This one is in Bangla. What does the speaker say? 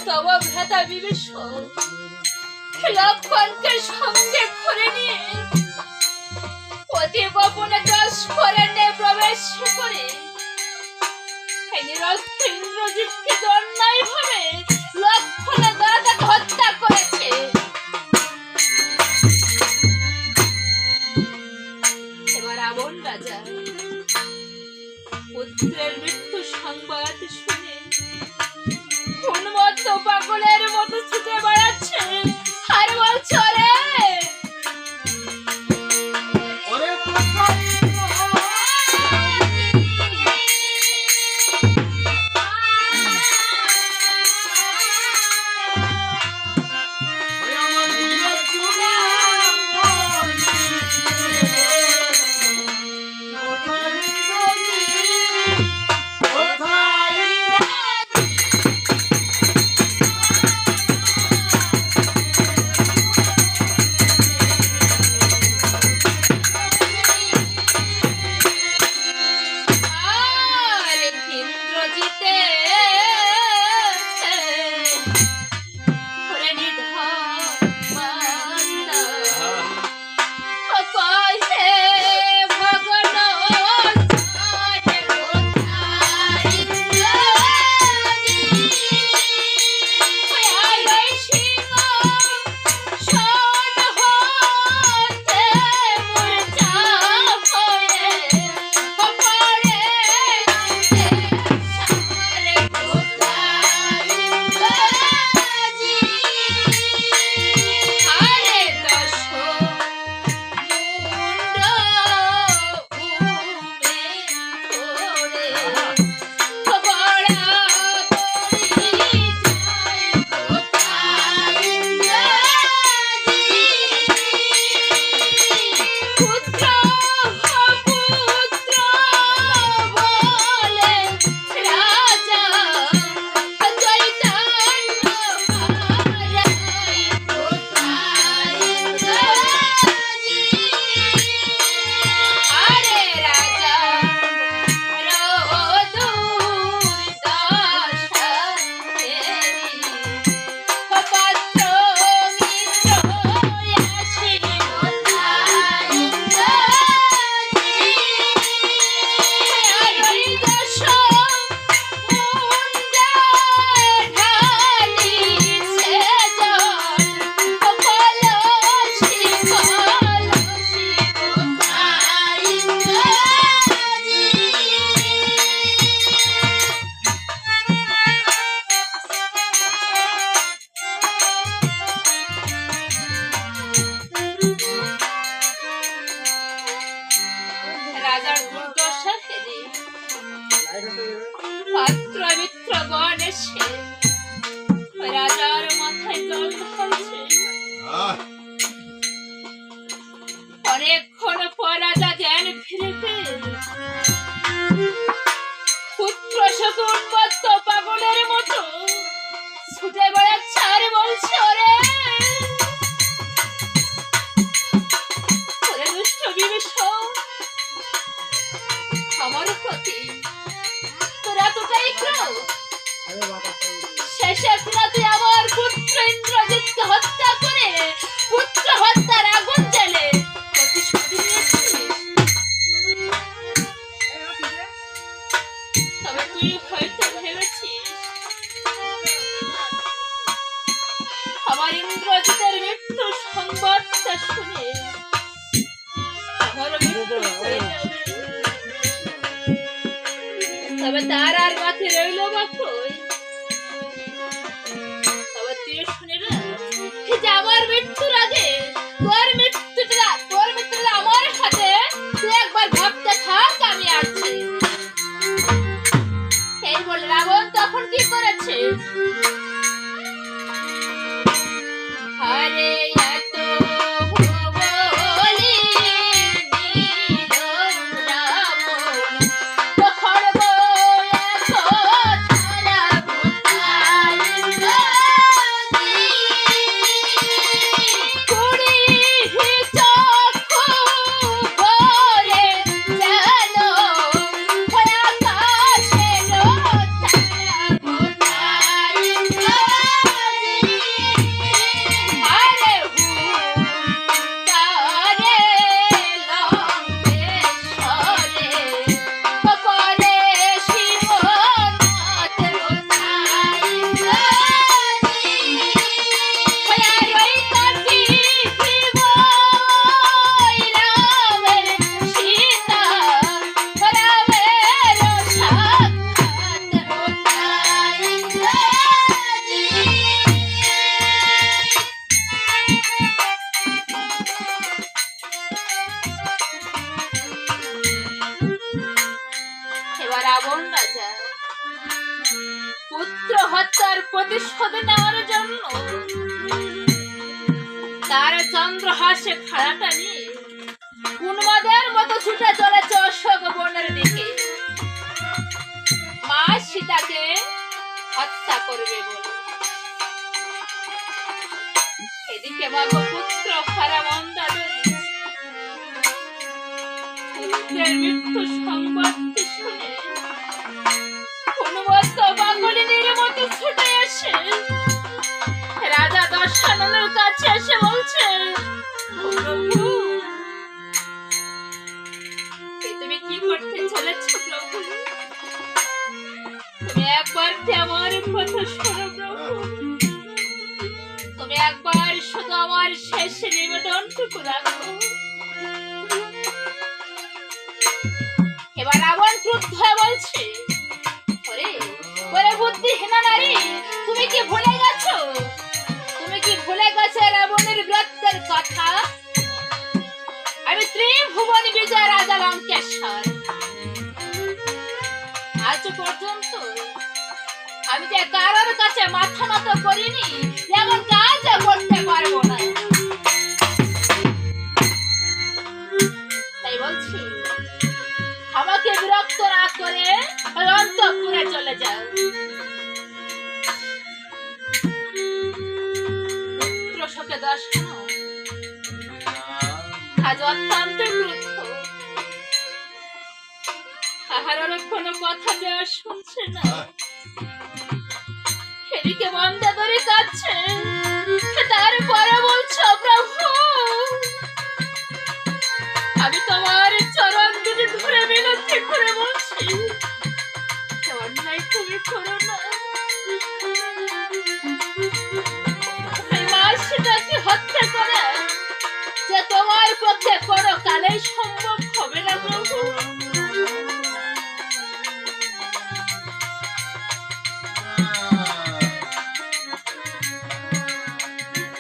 তব ভ্রাতা বিভীষণ লক্ষণকে সঙ্গে করে নিয়ে অতি গোপনে দশরথে প্রবেশ করে ইন্দ্রজিৎকে অন্যায়ভাবে লক্ষণে দাদাকে হত্যা করেছে। এবার রাবণ রাজা পুত্রের মৃত্যু সংবাদ শুনে উন্মত্ত পাগলের মতো ছুটে বেড়াচ্ছে আর বলছে রে রাজার মাথায় জল ঢালছে। অনেকক্ষণ পর রাজা জ্ঞান ফিরে পেয়ে পুত্র শোকে উন্মত্ত পাগলের মতো ছুটে বেড়াচ্ছে আর বলছে ওরে দুষ্ট বিভীষণ আমার প্রতি তোর এতটাই ক্রোধ শেষে তুই আমার পুত্র ইন্দ্রজিৎকে হত্যা করে পুত্র হত্যার আগুন জ্বেলে প্রতিশোধ নিয়েছিস। তবে তুই হয়তো ভেবেছিস আমার ইন্দ্রজিতের মৃত্যু সংবাদটা শুনে আমার মৃত্যু হয়ে যাবে। তবে তার আর মাঠে রইল বা কই? শুনে না যে আমার মৃত্যুর আগে তোর মৃত্যুটা আমার হাতে তুই একবার ভাবতে থাক আমি আছি। এই বলে রাবণ তখন কি করেছে আরে এত বলি রাবণ এবার রাবণ রাজা পুত্র হত্যার প্রতিশোধ নেওয়ার জন্য তার চন্দ্রহাসে খাড়াটা নিয়ে উন্মাদের মতো ছুটে চলেছে অশোক বনের দিকে মা সীতাকে হত্যা করবে বলে। এদিকে পুত্র হারা মন্দাদরি পুত্রের মৃত্যু সংবাদটি শুনে অনুমত বাঙ্গলিনীর মতো ছুটে এসে রাজা দশাননের কাছে এসে বলছে, প্রভু তুমি কি করতে চলেছ প্রভু? তুমি একবার আমার কথা শোনো প্রভু, তুমি একবার শুধু আমার শেষ নিবেদনটুকু রাখো। এবার রাবণ ক্রুদ্ধ হয়ে বলছে, ওরে বুদ্ধিহীনা নারী, তুমি কি ভুলে গেছো? তুমি কি ভুলে গেছো রাবণের বীরত্বের কথা? আমি ত্রিভুবন বিজয় রাজা লঙ্কেশ্বর। আজ পর্যন্ত আমি যে কারোর কাছে মাথা নত করিনি, এমন কাজ করতে পারবো না। তাই বলছি, আমাকে বিরক্ত না করে অন্তঃপুরে চলে যাও। পুত্র শোকে দশানন আজ অত্যন্ত ক্রুদ্ধ, তাহার কোনো কথা যে আর শুনছে না। এদিকে মন্দাদরি কাঁদছে, তারপরে বলছো, প্রভু আমি তোমার চরণ দুটি ধরে মিনতি করে বলছি, অন্যায় তুমি করো না। এই মা সীতাকে হত্যা করা যে তোমার পক্ষে কোনো কালেই সম্ভব হবে না প্রভু।